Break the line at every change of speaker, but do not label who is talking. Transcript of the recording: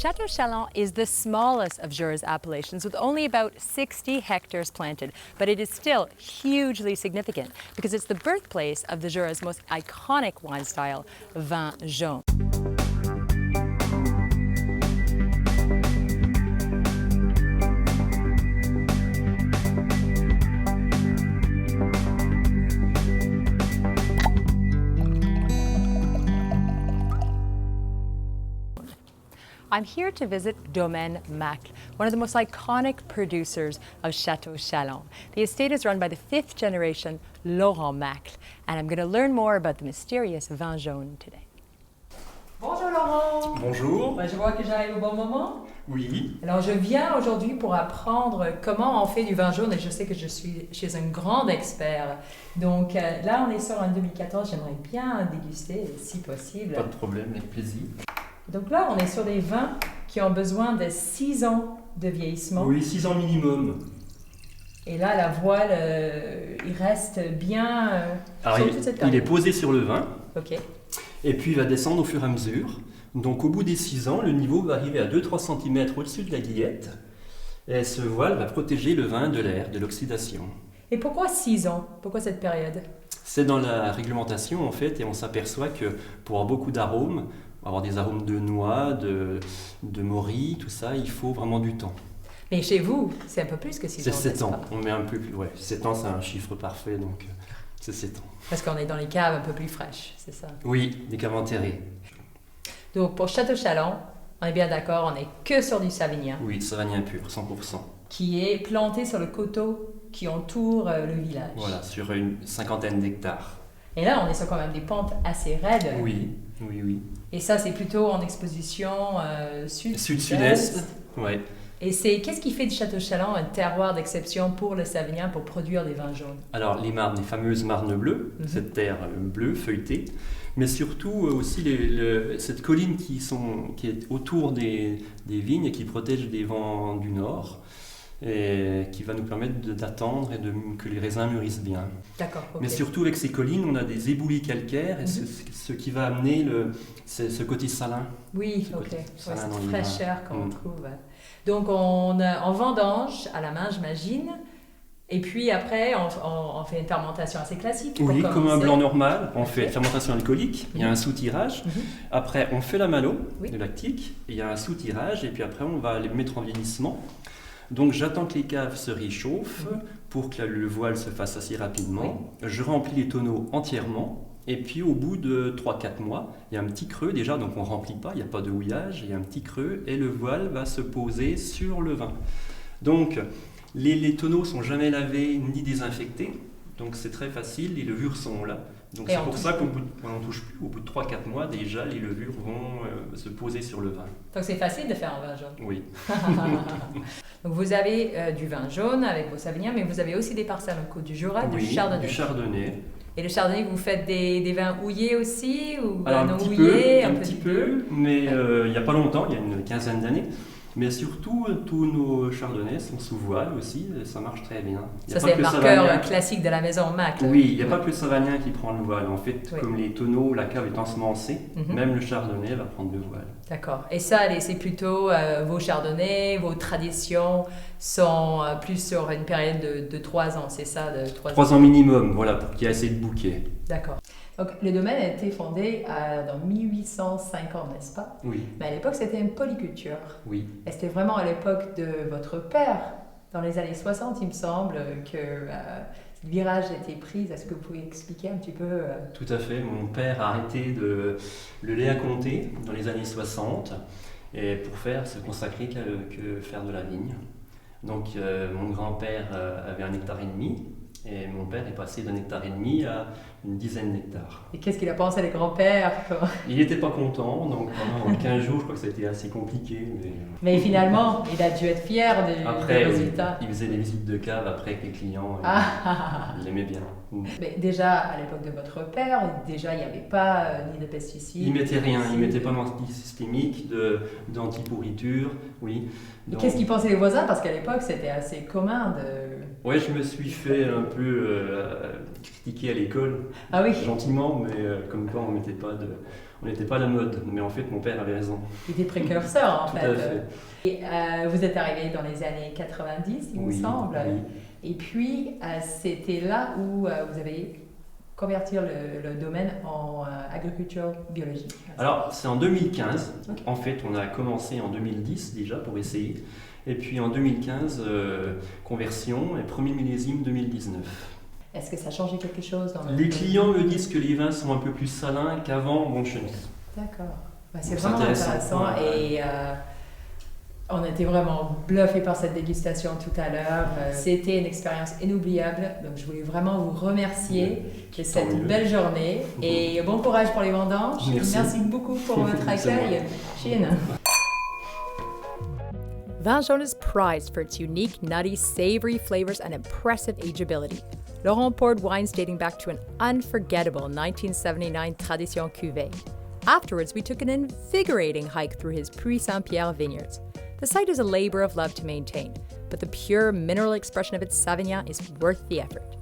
Chateau Chalon is the smallest of Jura's appellations with only about 60 hectares planted, but it is still hugely significant because it's the birthplace of the Jura's most iconic wine style, vin jaune. I'm here to visit Domaine Macle, one of the most iconic producers of Chateau Chalon. The estate is run by the fifth generation Laurent Macle, and I'm going to learn more about the mysterious vin jaune today. Bonjour Laurent.
Bonjour.
Je vois que j'arrive au bon moment.
Oui.
Alors je viens aujourd'hui pour apprendre comment on fait du vin jaune et je sais que je suis chez un grand expert. Donc là on est sur un 2014, j'aimerais bien déguster si possible.
Pas de problème, avec plaisir.
Donc là, on est sur des vins qui ont besoin de 6 ans de vieillissement.
Oui, 6 ans minimum.
Et là, la voile, il reste bien
Alors,
sur toute cette
il
période.
est posé sur le vin.
Ok.
Et puis il va descendre au fur et à mesure. Donc au bout des 6 ans, le niveau va arriver à 2-3 cm au-dessus de la guillette. Et ce voile va protéger le vin de l'air, de l'oxydation.
Et pourquoi 6 ans? Pourquoi cette période?
C'est dans la réglementation en fait, et on s'aperçoit que pour avoir beaucoup d'arômes, avoir des arômes de noix, de maury, tout ça, il faut vraiment du temps.
Mais chez vous, c'est un peu plus que 6 ans.
C'est 7
n'est-ce
ans,
pas?
on met un peu plus, ouais, 7 ans c'est un chiffre parfait, donc c'est 7 ans.
Parce qu'on est dans les caves un peu plus fraîches, c'est ça.
Oui, des caves enterrées.
Donc pour Château Chalon, on est bien d'accord, on n'est que sur du Savagnin,
Oui, savagnin pur, 100%.
qui est planté sur le coteau qui entoure le village.
Voilà, sur une cinquantaine d'hectares.
Et là, on est sur quand même des pentes assez raides.
Oui, oui, oui.
Et ça, c'est plutôt en exposition
Sud-sud-est, ouais.
Et qu'est-ce qui fait du Château Chalon un terroir d'exception pour le Savagnin pour produire des vins jaunes?
Alors, les marnes, les fameuses marnes bleues, cette terre bleue, feuilletée, mais surtout aussi cette colline qui est autour des vignes et qui protège des vents du nord, et qui va nous permettre d'attendre et que les raisins mûrissent bien.
D'accord. Okay.
Mais surtout avec ces collines, on a des éboulis calcaires, et ce qui va amener ce côté salin.
Oui,
ce
ok.
côté
Ouais,
salin dans
cette
les vins.
fraîcheur qu'on trouve. Donc, on vendange à la main, j'imagine. Et puis après, on fait une fermentation assez classique.
Oui,
pour
comme un
commencer.
blanc normal, on fait fermentation alcoolique, il y a un soutirage. Après, on fait la malo,
Oui.
le lactique, il y a un soutirage, et puis après, on va les mettre en vieillissement. Donc, j'attends que les caves se réchauffent pour que le voile se fasse assez rapidement. Je remplis les tonneaux entièrement. Et puis, au bout de 3-4 mois, il y a un petit creux déjà, donc on ne remplit pas, il n'y a pas de houillage, il y a un petit creux, et le voile va se poser sur le vin. Donc, les tonneaux ne sont jamais lavés ni désinfectés, donc c'est très facile, les levures sont là. Donc
Et
c'est
on
pour
touche
ça qu'on ne touche plus. Au bout de 3-4 mois, déjà, les levures vont se poser sur le vin.
Donc, c'est facile de faire un vin jaune.
Oui.
Donc, vous avez du vin jaune avec vos Savignons, mais vous avez aussi des parcelles en Côte du Jura, du Chardonnay.
Du chardonnay.
Et le chardonnay, vous faites des vins houillés aussi ou
Alors,
non
un petit
houillés,
peu, un
peu
petit
des
peu,
deux?
mais il n'y a pas longtemps, il y a une quinzaine d'années. Mais surtout, tous nos chardonnays sont sous voile aussi, et ça marche très bien.
Ça, c'est le marqueur classique de la maison Macle.
Oui, il n'y a pas que le savagnin qui prend le voile. En fait,
Oui.
comme les tonneaux, la cave est ensemencée, même le chardonnay va prendre le voile.
D'accord. Et ça, c'est plutôt vos chardonnays, vos traditions sont plus sur une période de 3 ans, c'est ça, de
3 ans minimum, voilà, pour qu'il y ait assez de bouquets.
D'accord. Donc, le domaine a été fondé dans 1850, n'est-ce pas?
Oui,
Mais à l'époque, c'était une polyculture.
oui.
Et c'était vraiment à l'époque de votre père, dans les années 60, il me semble, que ce virage a été pris. Est-ce que vous pouvez expliquer un petit peu
Tout à fait. Mon père a arrêté le lait à compter dans les années 60 et pour se consacrer que faire de la vigne. Donc mon grand-père avait 1,5 hectare et mon père est passé d'1,5 hectare à une dizaine d'hectares.
Et qu'est-ce qu'il a pensé, les grands-pères?
Il n'était pas content, donc pendant 15 jours, je crois que ça a été assez compliqué.
Mais finalement, il a dû être fier des résultats.
Il faisait des visites de cave après avec les clients. Il aimait bien.
Mais déjà, à l'époque de votre père, déjà, il n'y avait pas ni de pesticides.
Il mettait rien, il mettait pas d'antisystémique, d'antipourriture, oui. Donc...
Qu'est-ce qu'ils pensaient les voisins? Parce qu'à l'époque, c'était assez commun de...
Ouais, je me suis fait un peu critiquer à l'école
Ah oui,
gentiment, mais comme quoi on n'était pas à la mode. Mais en fait, mon père avait raison.
il était précurseur en
Tout
fait.
à fait.
Et, vous êtes arrivé dans les années 90, il me
Oui,
semble.
oui.
Et puis, c'était là où vous avez converti le domaine en agriculture biologique.
Alors, c'est en 2015.
Ok.
En fait, on a commencé en 2010 déjà pour essayer. Et puis en 2015, conversion et premier millésime 2019.
Est-ce que ça a changé quelque chose dans
Les clients me disent que les vins sont un peu plus salins qu'avant mon chemin.
D'accord. Bah, c'est
Donc, c'est
vraiment
intéressant.
intéressant.
Ouais.
Et on était vraiment bluffés par cette dégustation tout à l'heure. C'était une expérience inoubliable. Donc je voulais vraiment vous remercier de cette
mieux.
belle journée. Et bon courage pour les vendanges.
Merci.
beaucoup pour votre
C'est
accueil. Chine. Vin Jaune is prized for its unique, nutty, savory flavors and impressive ageability. Laurent poured wines dating back to an unforgettable 1979 Tradition Cuvée. Afterwards, we took an invigorating hike through his Puy Saint-Pierre vineyards. The site is a labor of love to maintain, but the pure mineral expression of its Sauvignon is worth the effort.